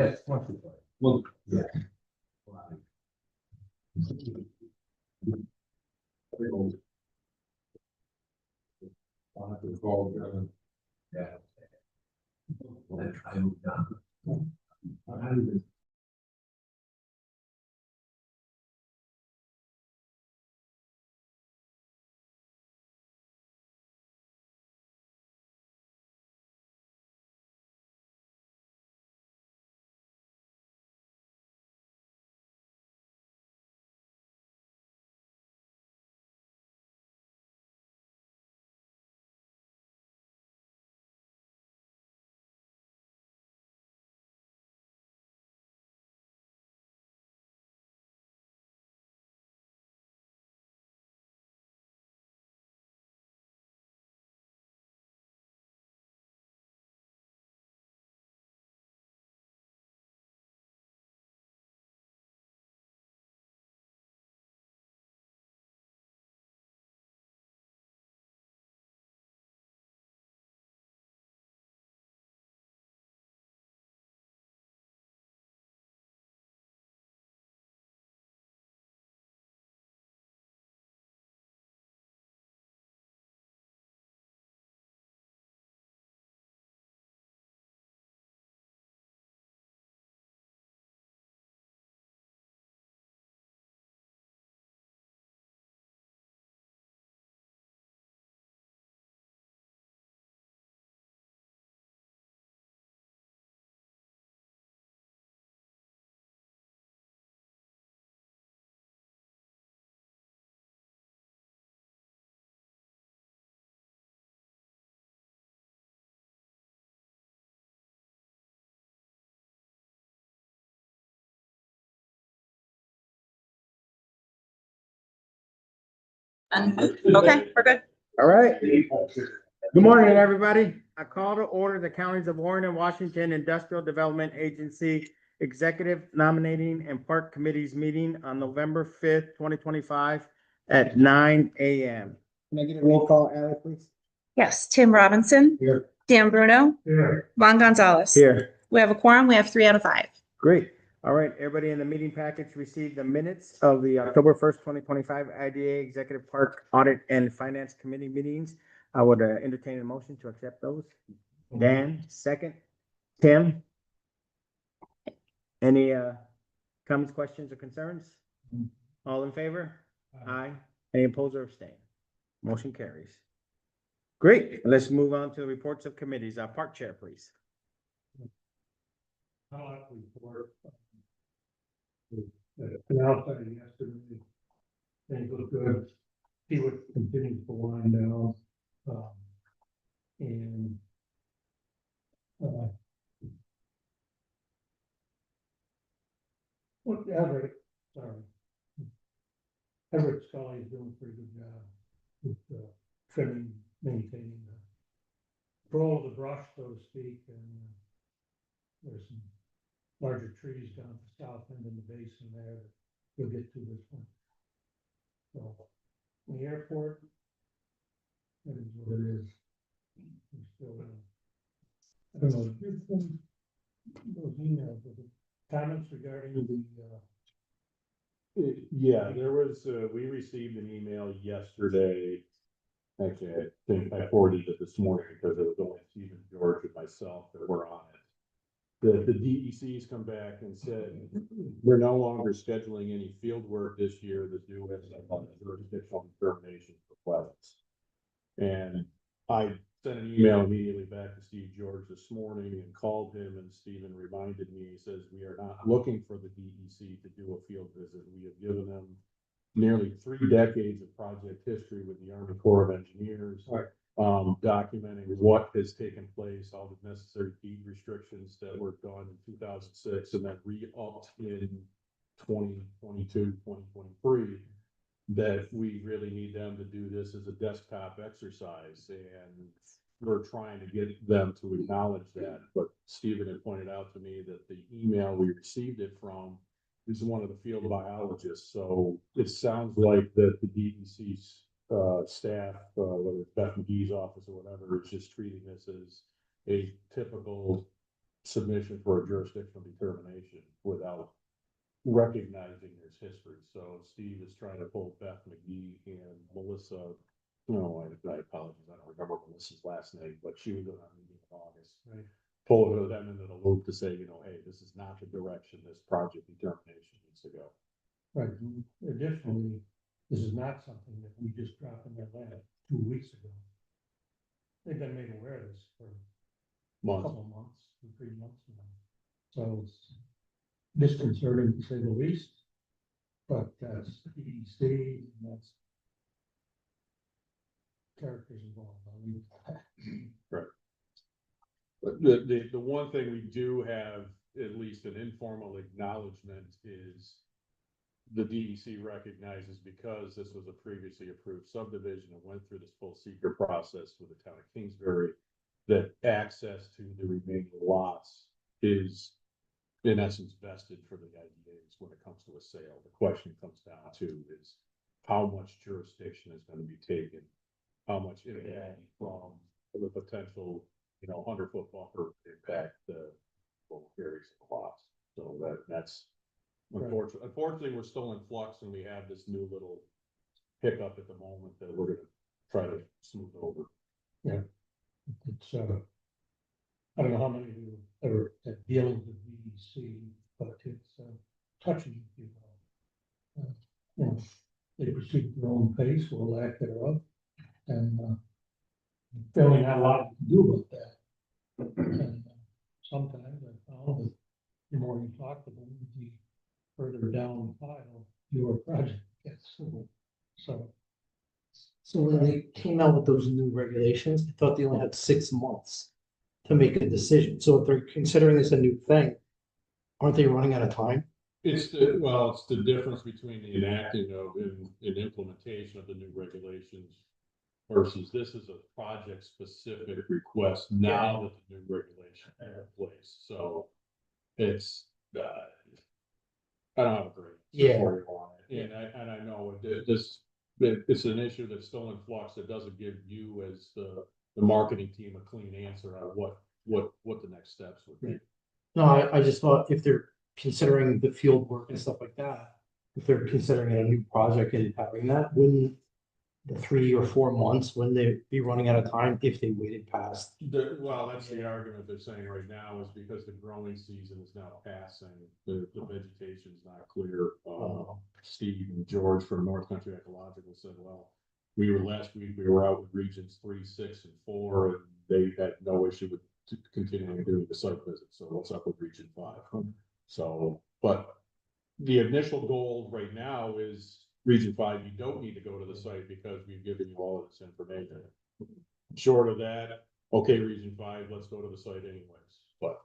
Yes, well, yeah. I'll have to call, yeah. I moved on. Okay, we're good. All right. Good morning, everybody. I call to order the counties of Warren and Washington Industrial Development Agency Executive Nominating and Park Committees meeting on November 5th, 2025 at 9 a.m. Can I get a roll call, Ally, please? Yes, Tim Robinson, Here. Dan Bruno, Here. Juan Gonzalez. Here. We have a quorum. We have 3 out of 5. Great. All right, everybody in the meeting package received the minutes of the October 1st, 2025 IDA Executive Park Audit and Finance Committee meetings. I would entertain a motion to accept those. Dan, second. Tim? Any comments, questions, or concerns? All in favor? Aye. Any opposed or abstain? Motion carries. Great. Let's move on to the reports of committees. Park Chair, please. Announced that yesterday. Things look good. See what continues to wind down. And what Everett, sorry. Everett Scully is doing a pretty good job with trimming, maintaining the control of the brush, so to speak, and there's some larger trees down at the south end in the basin there that you'll get to this one. So, the airport, that is what it is. We're still, I don't know, those emails, with the comments regarding the, Yeah, there was, we received an email yesterday. Actually, I think I forwarded it this morning because it was only Stephen, George, and myself that were on it. The DEC's come back and said, we're no longer scheduling any field work this year to do with jurisdictional determination requests. And I sent an email immediately back to Steve George this morning and called him, and Stephen reminded me, he says, we are not looking for the DEC to do a field visit. We have given them nearly 3 decades of project history with the Army Corps of Engineers. Right. Documenting what has taken place, all the necessary deed restrictions that were done in 2006 and then re-upped in 2022, 2023, that we really need them to do this as a desktop exercise. And we're trying to get them to acknowledge that. But Stephen had pointed out to me that the email we received it from is one of the field biologists. So it sounds like that the DEC's staff, whether it's Beth McGee's office or whatever, is just treating this as a typical submission for a jurisdictional determination without recognizing there's history. So Steve is trying to pull Beth McGee and Melissa, no, I apologize, I don't remember Melissa's last name, but she was on our meeting in August. Right. Pull them into the loop to say, hey, this is not the direction this project determination needs to go. Right, additionally, this is not something that we just dropped in their lap 2 weeks ago. They've been made aware of this for a Months. couple of months, 2, 3 months now. So it's disconcerting to say the least. But that's DEC, and that's characters involved. I mean, But the one thing we do have, at least an informal acknowledgement, is the DEC recognizes because this was a previously approved subdivision and went through this full seeker process with the town of Kingsbury, that access to the remaining lots is in essence vested for the IDAs when it comes to a sale. The question comes down to is how much jurisdiction is going to be taken, how much impact from the potential 100-foot buffer impact the areas of lots. So that's unfortunately, we're still in flux and we have this new little hiccup at the moment that we're gonna try to smooth over. It's, I don't know how many of you ever had dealings with DEC, but it's touching people. They proceed at their own pace or lack thereof, and fairly not a lot to do with that. And sometimes I found that the more you talk to them, the further down the pile your project gets. So So when they came out with those new regulations, I thought they only had 6 months to make a decision. So if they're considering this a new thing, aren't they running out of time? It's the difference between the enacting of and implementation of the new regulations versus this is a project specific request now that the new regulations are in place. So it's, I don't have a great story on it. And I know it's an issue that's still in flux. That doesn't give you as the marketing team a clean answer on what the next steps would be. No, I just thought if they're considering the field work and stuff like that, if they're considering a new project and having that, wouldn't the 3 or 4 months, wouldn't they be running out of time if they waited past? That's the argument they're saying right now is because the growing season is now passing, the vegetation is not clear. Steve and George from North Country Ecological said, well, last week we were out with regions 3, 6, and 4, and they had no issue with continuing doing the site visit. So what's up with region 5? So, but the initial goal right now is region 5, you don't need to go to the site because we've given you all of this information. Short of that, okay, region 5, let's go to the site anyways, but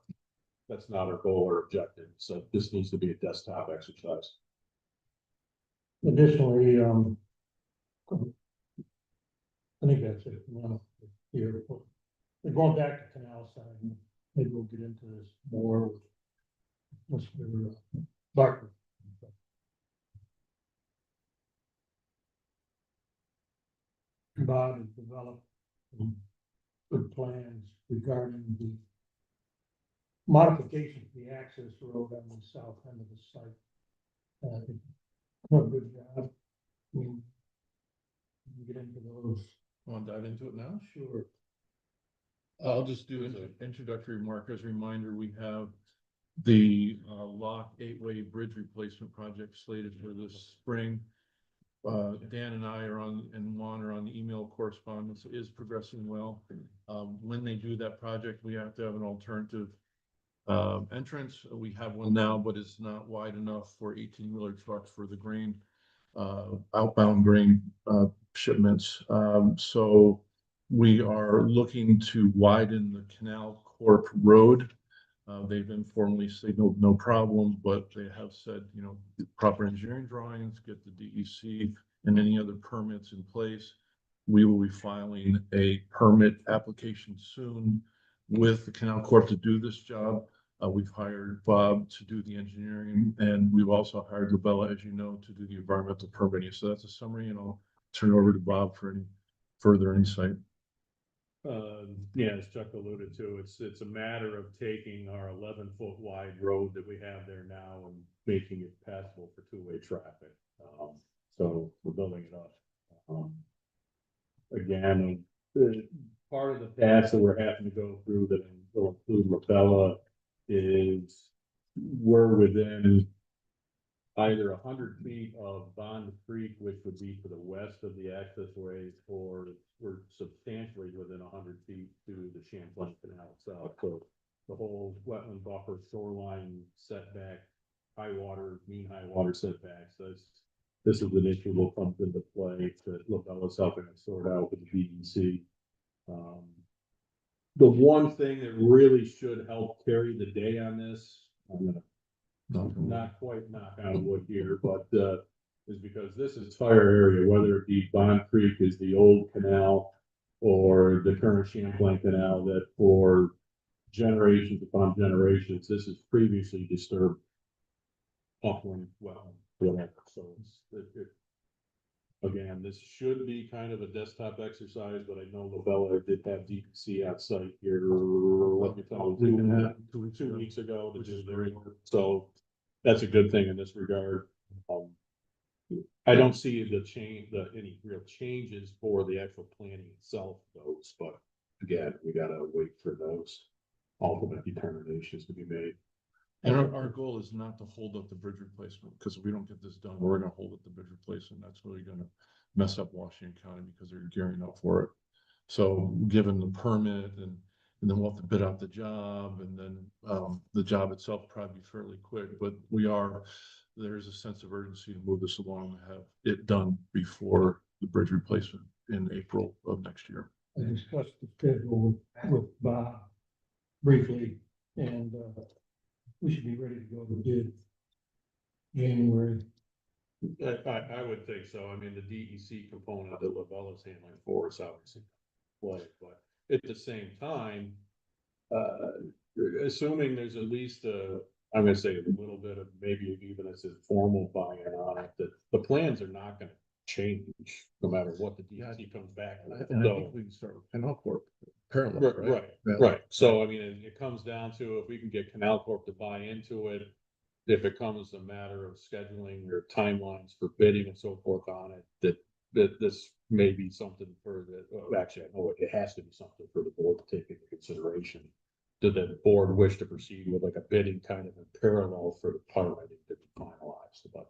that's not our goal or objective. So this needs to be a desktop exercise. additionally, I think that's it. Here, we're going back to canal side. Maybe we'll get into this more with Mr. Barker. Bob has developed some good plans regarding the modification to the access road on the south end of the site. I think done a good job. I mean, we get into those. Want to dive into it now? Sure. I'll just do an introductory remark. As a reminder, we have the Lock 8-way bridge replacement project slated for this spring. Dan and I are on, and Juan are on the email correspondence. It is progressing well. When they do that project, we have to have an alternative entrance. We have one now, but it's not wide enough for 18-wheeler trucks for the grain, outbound grain shipments. So we are looking to widen the Canal Corp Road. They've informally signaled no problem, but they have said, proper engineering drawings, get the DEC and any other permits in place. We will be filing a permit application soon with the Canal Corp to do this job. We've hired Bob to do the engineering, and we've also hired Labella, as you know, to do the environmental permitting. So that's a summary, and I'll turn it over to Bob for any further insight. Yeah, as Chuck alluded to, it's a matter of taking our 11-foot wide road that we have there now and making it passable for two-way traffic. So we're building it up. Again, part of the task that we're having to go through that will include Labella is we're within either 100 feet of Bond Creek, which would be to the west of the access ways, or we're substantially within 100 feet to the Champlain Canal itself. So the whole wetland buffer, shoreline setback, high water, mean high water setbacks, this is an issue that comes into play that Labella's helping us sort out with the DEC. The one thing that really should help carry the day on this, I'm gonna not quite knock on wood here, but is because this is fire area, whether it be Bond Creek is the old canal or the current Champlain Canal, that for generations upon generations, this is previously disturbed upland wetland, whatever. So again, this should be kind of a desktop exercise, but I know Labella did have DEC on site here, let me tell you, 2 weeks ago to do their work. So that's a good thing in this regard. I don't see any real changes for the actual planning itself, those, but again, we gotta wait for those ultimate determinations to be made. And our goal is not to hold up the bridge replacement, because if we don't get this done, we're gonna hold up the bridge replacement. That's really gonna mess up Washington County because they're gearing up for it. So given the permit and then we'll have to bid out the job, and then the job itself will probably be fairly quick, but there's a sense of urgency to move this along and have it done before the bridge replacement in April of next year. I discussed the schedule with Bob briefly, and we should be ready to go to bid January. I would think so. I mean, the DEC component that Labella's handling for us obviously play, but at the same time, assuming there's at least I'm gonna say a little bit of maybe even as a formal buy-in on it, that the plans are not gonna change no matter what the DEC comes back with. And I So, think we can start with Canal Corp parallel, right? right. So, I mean, it comes down to if we can get Canal Corp to buy into it, if it comes a matter of scheduling or timelines for bidding and so forth on it, that this may be something for actually, I know it has to be something for the board to take into consideration. Did the board wish to proceed with like a bidding kind of in parallel for the permitting to be finalized, but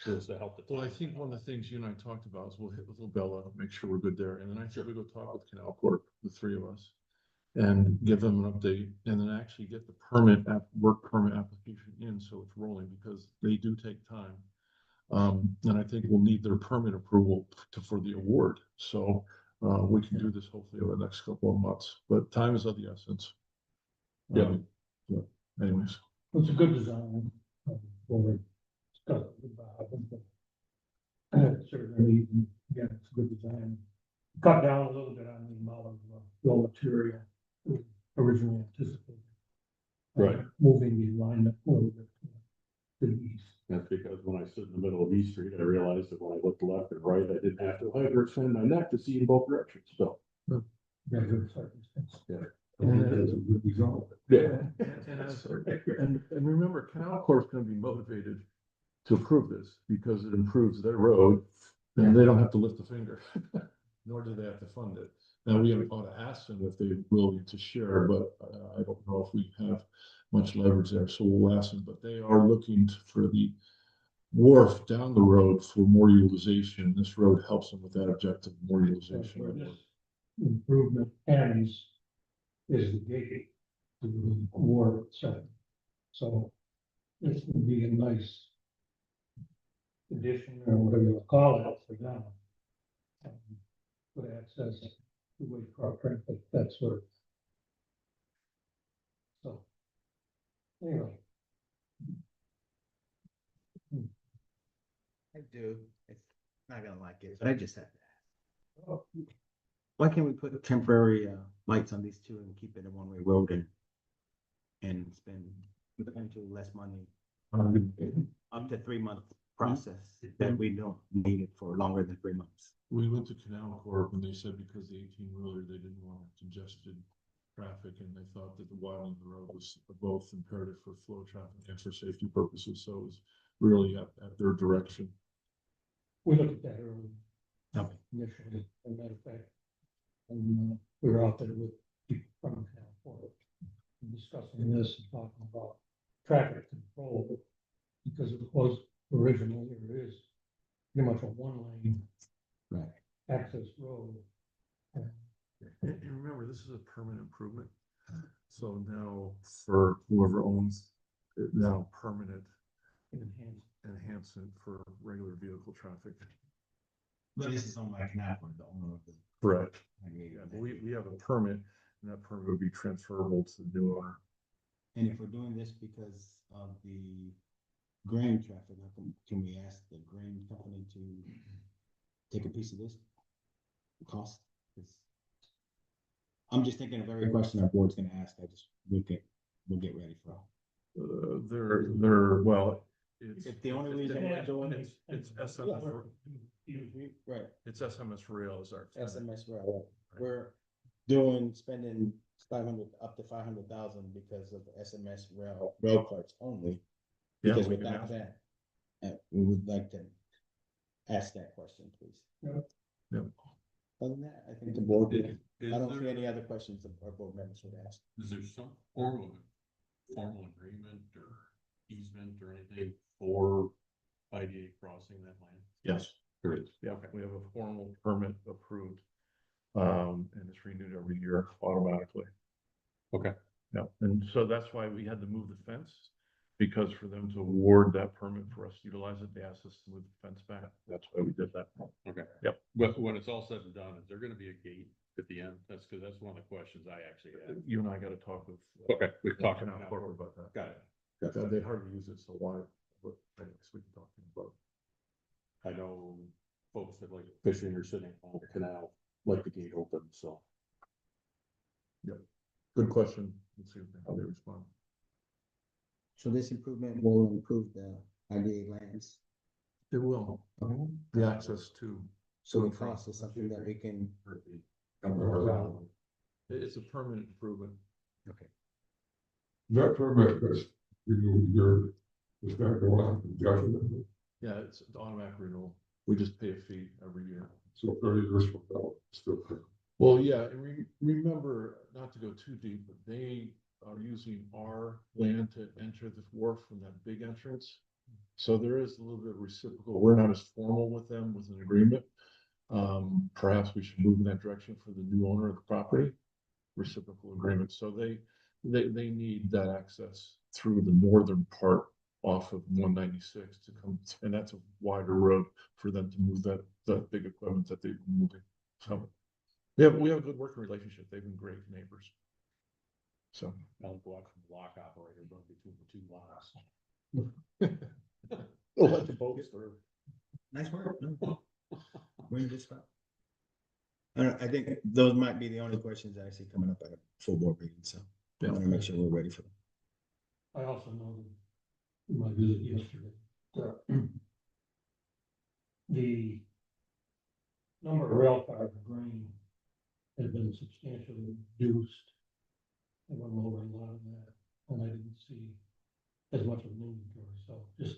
just to help the. Well, I think one of the things you and I talked about is we'll hit with Labella, make sure we're good there, and then I think we go talk with Canal Corp, the three of us, and give them an update, and then actually get the work permit application in, so it's rolling, because they do take time. And I think we'll need their permit approval for the award, so we can do this hopefully over the next couple of months, but time is of the essence. Yeah. Anyways. It's a good design. For stuff with Bob. And certainly, again, it's a good design. Cut down a little bit on the amount of raw material we originally anticipated. Right. Moving the alignment a little bit to the east. That's because when I stood in the middle of East Street, I realized that when I looked left and right, I didn't have to hyperextend my neck to see in both directions, so. Very good circumstance. Yeah. And That is a good result. Yeah. And remember, Canal Corp's gonna be motivated to approve this because it improves their road and they don't have to lift a finger. Nor do they have to fund it. Now, we ought to ask them if they're willing to share, but I don't know if we have much leverage there, so we'll ask them, but they are looking for the wharf down the road for more utilization. This road helps them with that objective, more utilization. Where this improvement ends is the gate to the war side. So this would be a nice addition or whatever you call it for them. With access to way crop traffic, that sort of. So. Anyway. I do. It's not gonna like it, but I just had to ask. Why can't we put temporary lights on these two and keep it a one-way road and spend potentially less money up to 3 months process that we don't need it for longer than 3 months. We went to Canal Corp and they said because the 18-wheeler, they didn't want congested traffic and they thought that the widening of the road was both imperative for flow traffic and for safety purposes. So it was really at their direction. We looked at that early. Okay. Initially, as a matter of fact. And we were out there with people from Canal Corp discussing this and talking about traffic control. Because it was originally, or is pretty much a one-lane Right. access road. And remember, this is a permanent improvement. So now for whoever owns it, now permanent enhancement for regular vehicle traffic. But this is owned by Canal, the owner of the. Correct. Yeah, but we have a permit and that permit would be transferable to the new owner. And if we're doing this because of the grain traffic, can we ask the grain company to take a piece of this cost? 'Cause I'm just thinking of every question our board's gonna ask. We'll get ready for. Well, it's. If the only reason we're doing it. It's SMS, Right, it's SMS Rail is our. tenant. SMS rail, we're spending up to 500,000 because of SMS rail cards only. Yeah, Because we can without ask. that, we would like to ask that question, please. Yeah. Other than that, I think the board, Is I don't see there- any other questions that our board members would ask. Is there some form of formal agreement or easement or anything for IDA crossing that line? Yes, There is. yeah, we have a formal permit approved. And it's renewed every year automatically. Okay. Yeah, and so that's why we had to move the fence. Because for them to award that permit for us to utilize it, they asked us to move the fence back. That's why we did that. Okay. Yep. But when it's all said and done, is there gonna be a gate at the end? That's one of the questions I actually had. You and I gotta talk with. Okay, we've talked Canal about Corp about that. Got it. Yeah, they hardly use it, so why, but anyways, we can talk to them about. I know folks that like fishing or sitting on the canal, like the gate open, so. Good question. Let's see how they respond. So this improvement will improve the IDA lands. It will, the access to. So the cost is something that we can. It's a permanent improvement. Okay. That permit, that's, it's not going on indefinitely, Yeah, it's automatic renewal. We just pay a fee every year. so 30 years from now, still. Well, yeah, and remember, not to go too deep, but they are using our land to enter the wharf from that big entrance. So there is a little bit of reciprocal. We're not as formal with them with an agreement. Perhaps we should move in that direction for the new owner of the property. Reciprocal agreement. So they need that access through the northern part off of 196 to come, and that's a wider road for them to move that big equipment that they've been moving. So we have a good working relationship. They've been great neighbors. So I'll go out from the lock operator, but between the two locks. we'll let the boats through. Nice work. We're in good spot. I think those might be the only questions I see coming up at a full board meeting, so I want to make sure we're ready for them. I also know that in my visit yesterday, the number of rail cars and grain has been substantially reduced. They were lowering a lot of that, and I didn't see as much of an inventory, so just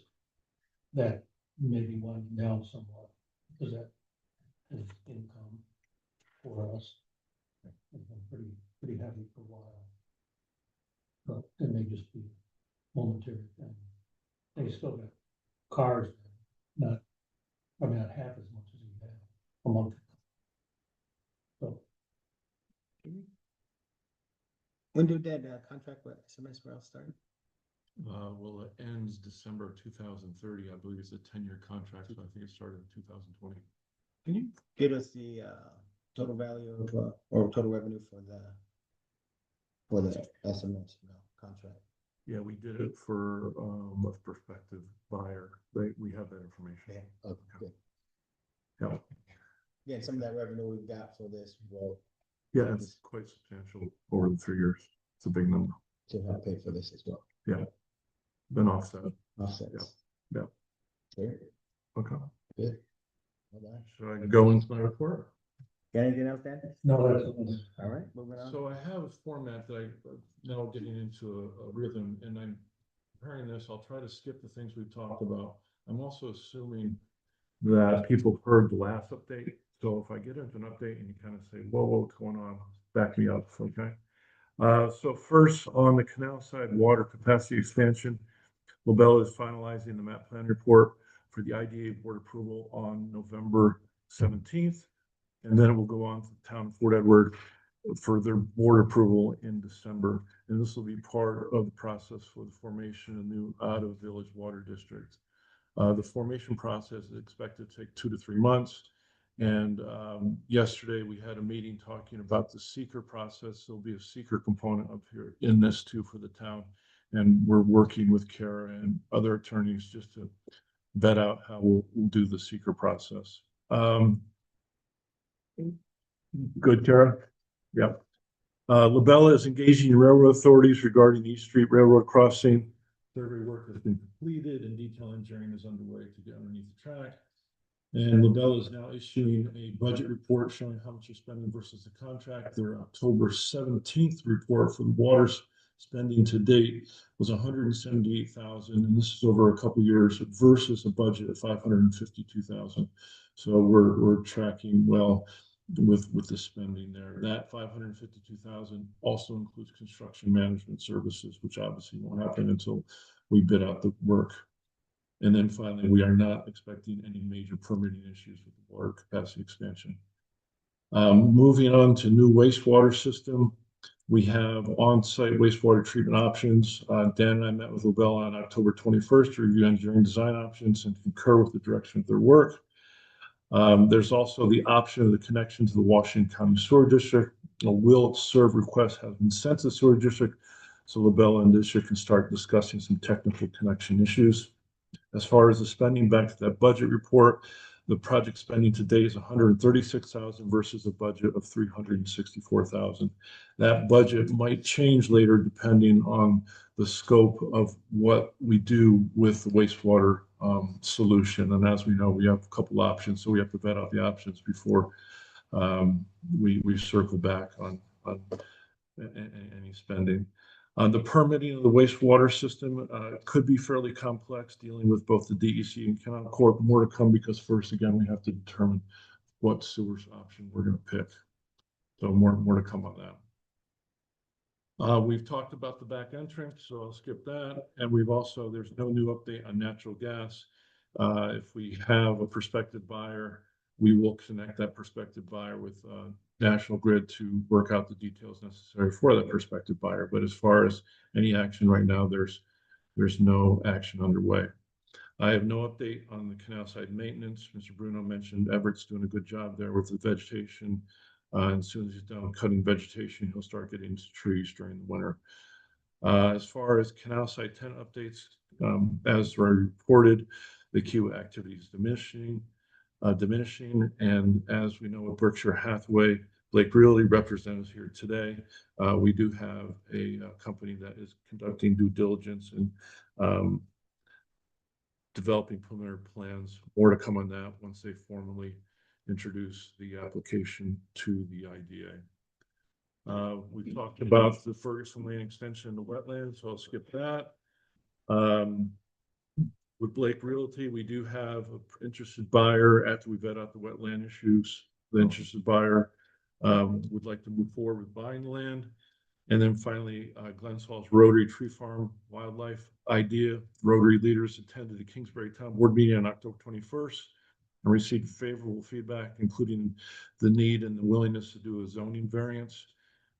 that maybe winding down somewhat, because that is income for us. It's been pretty heavy for a while. But it may just be momentary thing. They still got cars, not, probably not half as much as we had a month ago. So, When did that contract with SMS Rail start? Well, it ends December 2030. I believe it's a 10-year contract, so I think it started in 2020. Can you give us the total value of or total revenue for the SMS Rail contract? Yeah, we did it for a prospective buyer. We have that information. Yeah, okay, good. Yeah, Yeah, some of that revenue we've got for this will yeah, it's quite substantial over the 3 years. It's a big number. to help pay for this as well. Been offset. Offsets. Yeah. Okay. Good. Should I go into my report? Got anything else, Dan? No, that's. All right, moving on. So I have a format that I now getting into a rhythm, and I'm preparing this. I'll try to skip the things we've talked about. I'm also assuming that people heard the last update. So if I get into an update and you kind of say, whoa, what's going on? Back me up, okay? So first on the canal side water capacity expansion, LaBelle is finalizing the map plan report for the IDA board approval on November 17th. And then it will go on to the town of Fort Edward for their board approval in December. And this will be part of the process for the formation of new out of village water district. The formation process is expected to take 2 to 3 months. And yesterday we had a meeting talking about the seeker process. There'll be a seeker component up here in this too for the town. And we're working with Kara and other attorneys just to vet out how we'll do the seeker process. Good, Kara? Yep. LaBella is engaging railroad authorities regarding the East Street Railroad crossing. Survey work has been completed and detail engineering is underway to get underneath the track. And LaBella is now issuing a budget report showing how much you're spending versus the contract. Their October 17th report for the water spending to date was $178,000, and this is over a couple of years versus a budget of $552,000. So we're tracking well with the spending there. That $552,000 also includes construction management services, which obviously won't happen until we bid out the work. And then finally, we are not expecting any major permitting issues with the water capacity expansion. Moving on to new wastewater system, we have on-site wastewater treatment options. Dan and I met with LaBelle on October 21st to review engineering design options and concur with the direction of their work. There's also the option of the connection to the Washington County Sewer District. A will serve request has been sent to the Sewer District, so LaBelle and district can start discussing some technical connection issues. As far as the spending, back to that budget report, the project spending today is $136,000 versus a budget of $364,000. That budget might change later depending on the scope of what we do with the wastewater solution. And as we know, we have a couple options, so we have to vet out the options before we circle back on any spending. The permitting of the wastewater system could be fairly complex, dealing with both the DEC and Canal Corp. More to come because first, again, we have to determine what sewers option we're going to pick. So more to come on that. We've talked about the back entrance, so I'll skip that. And we've also, there's no new update on natural gas. If we have a prospective buyer, we will connect that prospective buyer with National Grid to work out the details necessary for that prospective buyer. But as far as any action right now, there's no action underway. I have no update on the canal side maintenance. Mr. Bruno mentioned Everett's doing a good job there with the vegetation. And as soon as he's done cutting vegetation, he'll start getting into trees during the winter. As far as canal side tenant updates, as reported, the queue activity is diminishing. And as we know with Berkshire Hathaway, Blake Realty representatives here today, we do have a company that is conducting due diligence and developing preliminary plans. More to come on that once they formally introduce the application to the IDA. We talked about the Ferguson Lane extension in the wetlands, so I'll skip that. With Blake Realty, we do have an interested buyer after we vet out the wetland issues. The interested buyer would like to move forward with buying the land. And then finally, Glens Falls Rotary Tree Farm Wildlife Idea. Rotary leaders attended the Kingsbury Town Board meeting on October 21st and received favorable feedback, including the need and the willingness to do a zoning variance.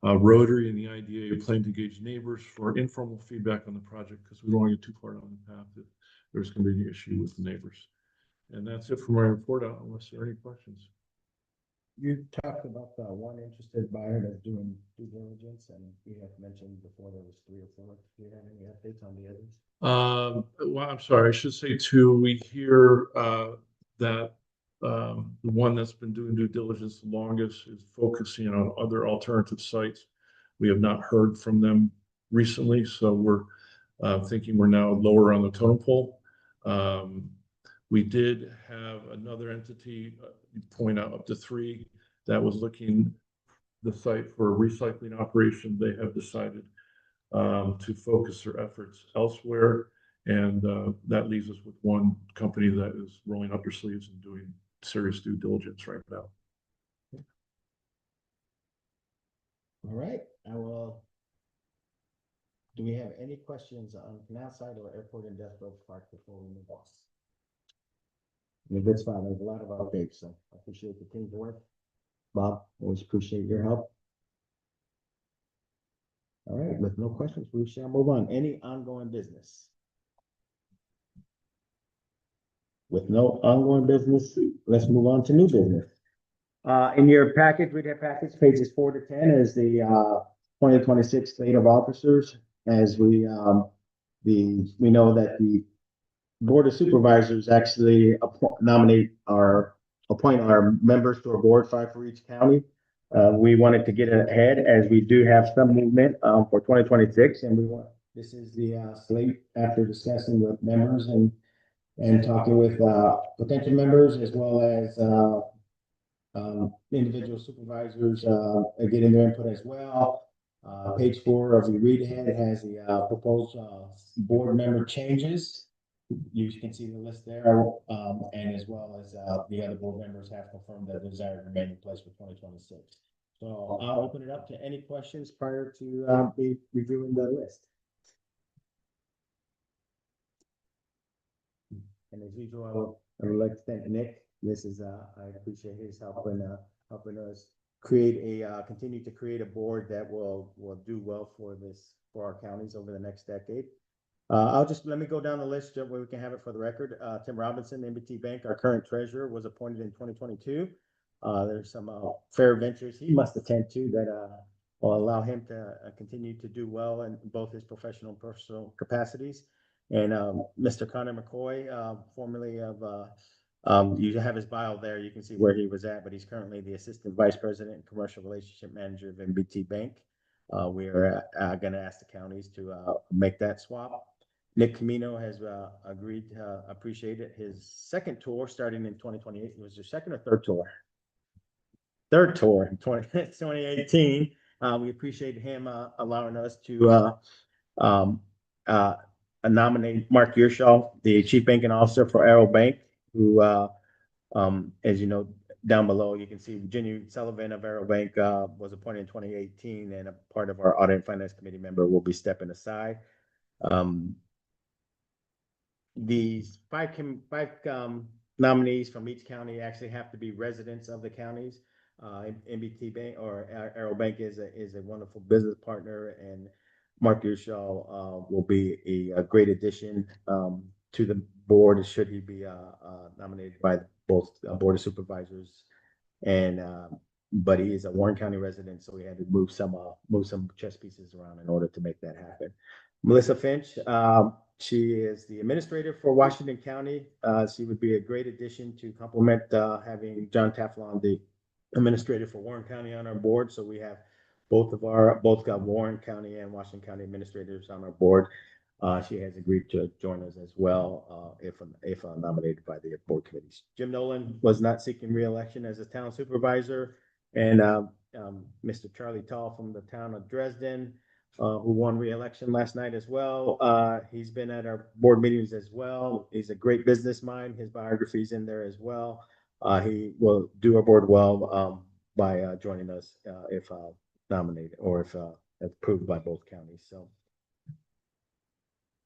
Rotary and the IDA plan to engage neighbors for informal feedback on the project because we don't want to get too far down the path that there's going to be an issue with the neighbors. And that's it for my report out, unless there are any questions. You talked about the one interested buyer that's doing due diligence, and you have mentioned before there was 3 or 4. Do you have any updates on the others? Well, I'm sorry, I should say 2. We hear that the one that's been doing due diligence the longest is focusing on other alternative sites. We have not heard from them recently, so we're thinking we're now lower on the totem pole. We did have another entity point out up to 3 that was looking the site for a recycling operation. They have decided to focus their efforts elsewhere. And that leaves us with one company that is rolling up their sleeves and doing serious due diligence right now. All right, I will. Do we have any questions on canal side or airport industrial park before we move on? That's fine. There's a lot of updates, so I appreciate the team's work. Bob, always appreciate your help. All right, with no questions, we shall move on. Any ongoing business? With no ongoing business, let's move on to new business. In your package, read that package, pages 4 to 10 is the 2026 slate of officers. As we know that the Board of Supervisors actually appoint our members to our board, 5 for each county. We wanted to get ahead as we do have some movement for 2026, and this is the slate after discussing with members and talking with potential members as well as individual supervisors getting their input as well. Page 4 of the read ahead has the proposed board member changes. You can see the list there, and as well as the other board members have confirmed their desire to remain in place for 2026. So I'll open it up to any questions prior to me reviewing the list. And as usual, I would like to thank Nick. This is I appreciate his help in helping us continue to create a board that will do well for our counties over the next decade. Let me go down the list where we can have it for the record. Tim Robinson, MBT Bank, our current treasurer, was appointed in 2022. There's some fair ventures he must attend to that will allow him to continue to do well in both his professional and personal capacities. And Mr. Connor McCoy, formerly of you have his bio there. You can see where he was at, but he's currently the Assistant Vice President and Commercial Relationship Manager of MBT Bank. We are going to ask the counties to make that swap. Nick Camino has agreed, appreciated his second tour starting in 2028. It was your second or third tour? Third tour in 2018. We appreciate him allowing us to nominate Mark Yearshaw, the Chief Banking Officer for Arrow Bank, who, as you know, down below, you can see Virginia Sullivan of Arrow Bank was appointed in 2018, and a part of our Audit and Finance Committee member will be stepping aside. These five nominees from each county actually have to be residents of the counties. MBT Bank or Arrow Bank is a wonderful business partner, and Mark Yearshaw will be a great addition to the board should he be nominated by both Board of Supervisors. And but he is a Warren County resident, so we had to move some chess pieces around in order to make that happen. Melissa Finch, she is the administrator for Washington County. She would be a great addition to complement having John Taflon, the administrator for Warren County, on our board. So we have both got Warren County and Washington County administrators on our board. She has agreed to join us as well if nominated by the board committees. Jim Nolan was not seeking re-election as a town supervisor, and Mr. Charlie Tall from the town of Dresden, who won re-election last night as well. He's been at our board meetings as well. He's a great business mind. His biography's in there as well. He will do our board well by joining us if nominated or if approved by both counties. So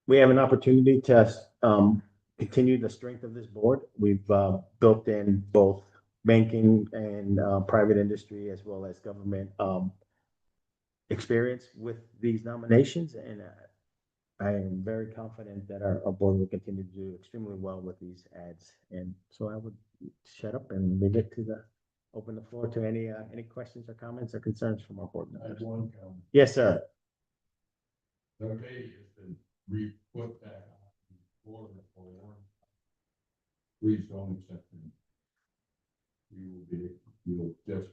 we have an opportunity to continue the strength of this board. We've built in both banking and private industry as well as government experience with these nominations, and I am very confident that our board will continue to do extremely well with these ads. And so I would shut up and leave it to open the floor to any questions or comments or concerns from our board I have members. one comment. Yes, sir. The page has been re-put back on for Warren. Please don't accept him. You'll just,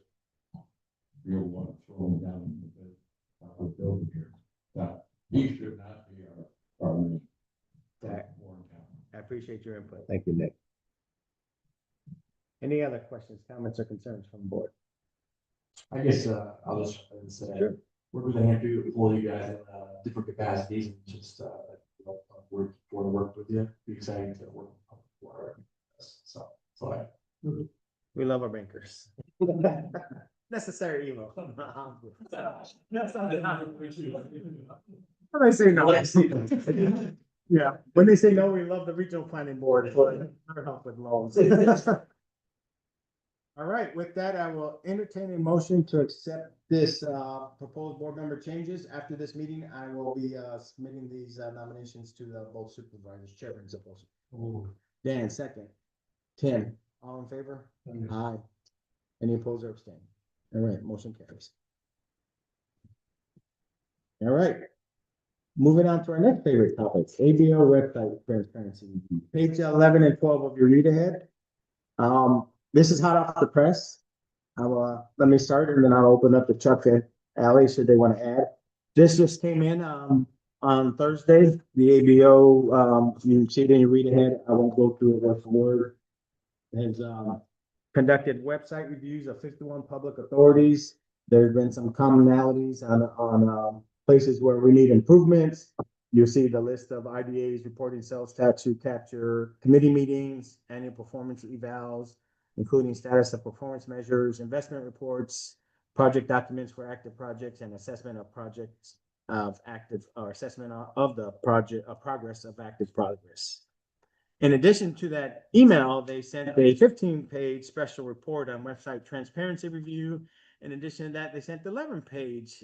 you'll want to throw him down in the building here. Now, he should not be our main. Right. Warren County. I appreciate your input. Thank you, Nick. Any other questions, comments, or concerns from the board? I guess, I'll just say, we're really happy with all you guys in, different capacities and just, work with you, be exciting to work for, so, We love our bankers. Necessary evil. When they say no. Yeah, when they say no, we love the regional planning board for their help with loans. All right, with that, I will entertain a motion to accept this proposed board member changes. After this meeting, I will be submitting these nominations to the both supervisors, chairmen of both. Dan, second. Tim, all in favor? Aye. Any opposed or abstaining? All right, motion carries. All right. Moving on to our next favorite topic, ABO website transparency. Page 11 and 12 of your read ahead. This is hot off the press. Let me start and then I'll open up to Chuck and Ally should they want to add. This just came in on Thursday. The ABO, you can see it in your read ahead. I won't go through it word for word. Has conducted website reviews of 51 public authorities. There's been some commonalities on places where we need improvements. You'll see the list of IDAs, reporting sales tax recapture, committee meetings, annual performance evals, including status of performance measures, investment reports, project documents for active projects, and assessment of projects of active or assessment of the project of progress of active progress. In addition to that email, they sent a 15-page special report on website transparency review. In addition to that, they sent the 11-page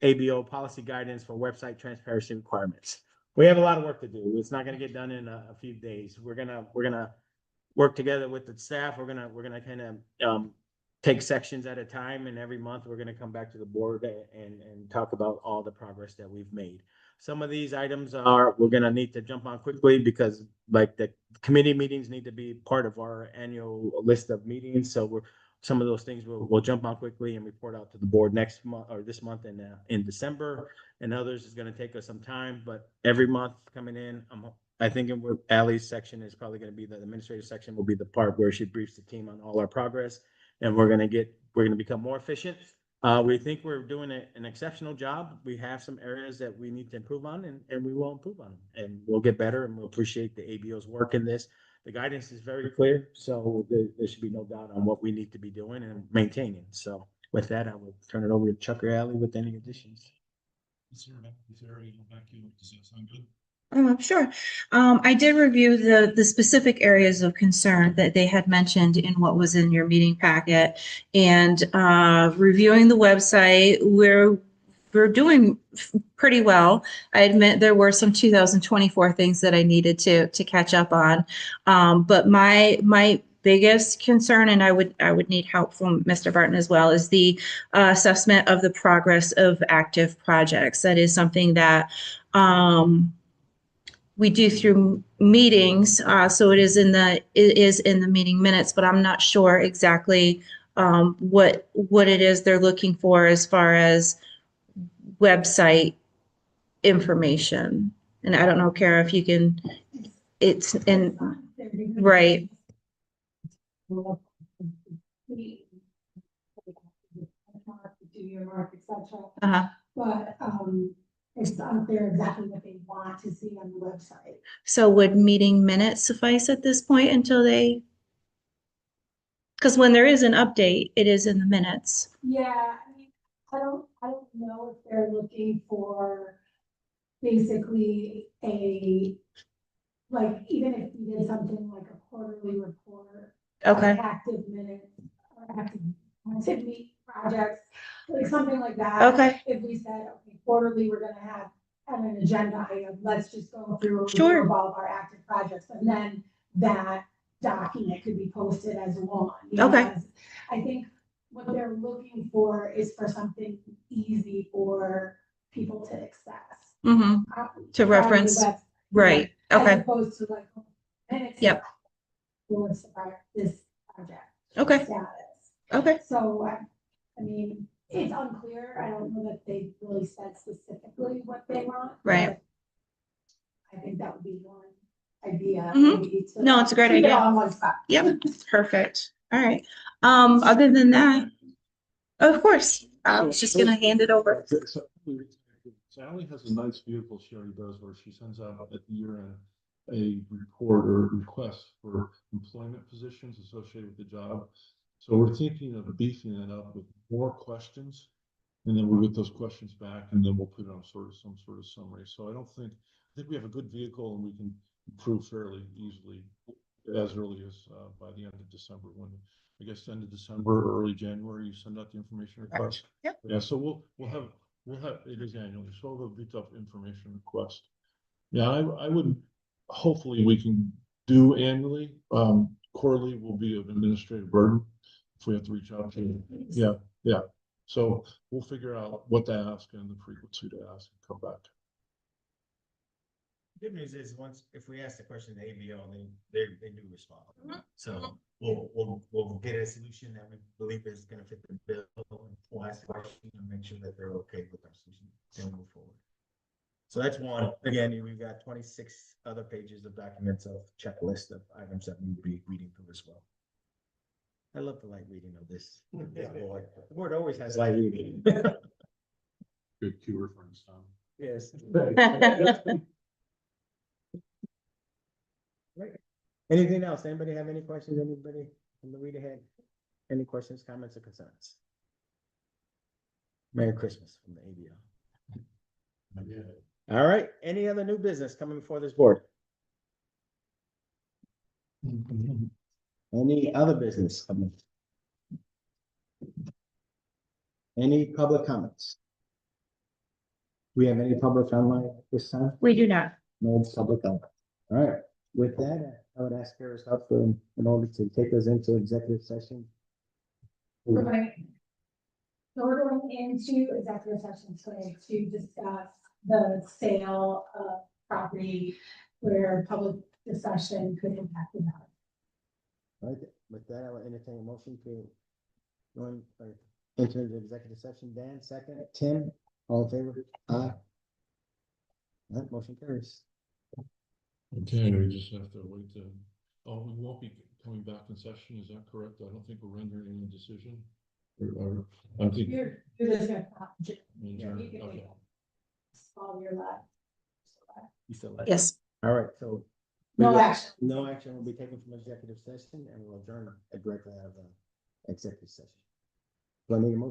ABO policy guidance for website transparency requirements. We have a lot of work to do. It's not going to get done in a few days. We're gonna work together with the staff. We're gonna kind of take sections at a time, and every month we're gonna come back to the board and talk about all the progress that we've made. Some of these items we're gonna need to jump on quickly because like the committee meetings need to be part of our annual list of meetings. So some of those things we'll jump on quickly and report out to the board next month or this month in December, and others is going to take us some time, but every month coming in, I think Ally's section is probably going to be the administrative section will be the part where she briefs the team on all our progress, and we're going to become more efficient. We think we're doing an exceptional job. We have some areas that we need to improve on, and we will improve on them, and we'll get better, and we'll appreciate the ABO's work in this. The guidance is very clear, so there should be no doubt on what we need to be doing and maintaining. So with that, I will turn it over to Chuck or Ally with any additions. Sure. I did review the specific areas of concern that they had mentioned in what was in your meeting packet, and reviewing the website, we're doing pretty well. I admit there were some 2024 things that I needed to catch up on. But my biggest concern, and I would need help from Mr. Barton as well, is the assessment of the progress of active projects. That is something that we do through meetings. So it is in the meeting minutes, but I'm not sure exactly what it is they're looking for as far as website information. And I don't know, Kara, if you can, it's in, right. Do your work, etc. Uh-huh. But it's unclear exactly what they want to see on the website. So would meeting minutes suffice at this point until because when there is an update, it is in the minutes. Yeah, I mean, I don't know if they're looking for basically like, even if we did something like a quarterly report. Okay. Active minutes, or active meet projects, like something like that. Okay. If we said, okay, quarterly, we're gonna have an agenda item, let's just go through Sure. all of our active projects, and then that document could be posted as one. You know, Okay. I think what they're looking for is for something easy for people to access. To reference. Right. Okay. As opposed to like minutes. Yep. What's this project? Okay. Status. Okay. So, I mean, it's unclear. I don't know that they really said specifically what they want. Right. I think that would be one idea. Mhm. maybe to No, it's a great keep it idea. all in one spot. Yep, perfect. All right. Other than that, of course, I was just gonna hand it over. Sally has a nice vehicle she already does where she sends out at the year end a report or request for employment positions associated with the job. So we're thinking of beefing it up with more questions. And then we'll get those questions back and then we'll put it on some sort of summary. So I think we have a good vehicle and we can improve fairly easily as early as by the end of December, when I guess end of December or early January, you send out the information request. Yep. Yeah, so we'll have, it is annually, so we'll beat up information request. Yeah, I would, hopefully we can do annually. Quarterly will be an administrative burden if we have to reach out to, yeah. So we'll figure out what to ask and the frequency to ask and come back. Good news is, once, if we ask the question to ABO, they do respond. So we'll get a solution that we believe is gonna fit the bill. We'll ask the question and make sure that they're okay with our solution, then move forward. So that's one. Again, we've got 26 other pages of documents of checklist of items that we'll be reading through as well. I love the light reading of this. board. The board always has light reading. Good cure for some. Yes. Right. Anything else? Anybody have any questions? Anybody from the read ahead? Any questions, comments, or concerns? Merry Christmas from the ABO. All right, any other new business coming before this board? Any other business coming? Any public comments? We have any public online this time? We do not. No public comment. All right, with that, I would ask Harris Huffman in order to take us into executive session. We're going, so we're going into executive session today to discuss the sale of property where public discussion could impact the value. All right, with that, I will entertain a motion to go in, enter into executive session. Dan, second. Tim, all in favor? Aye. All right, motion carries. Okay, we just have to wait to, we won't be coming back in session, is that correct? I don't think we're rendering any decision. I think. You're just gonna. Yeah, You can okay. follow your left. You still like? Yes. All right, so. No action. No action will be taken from executive session and we'll adjourn directly out of the executive session. Do I need a motion?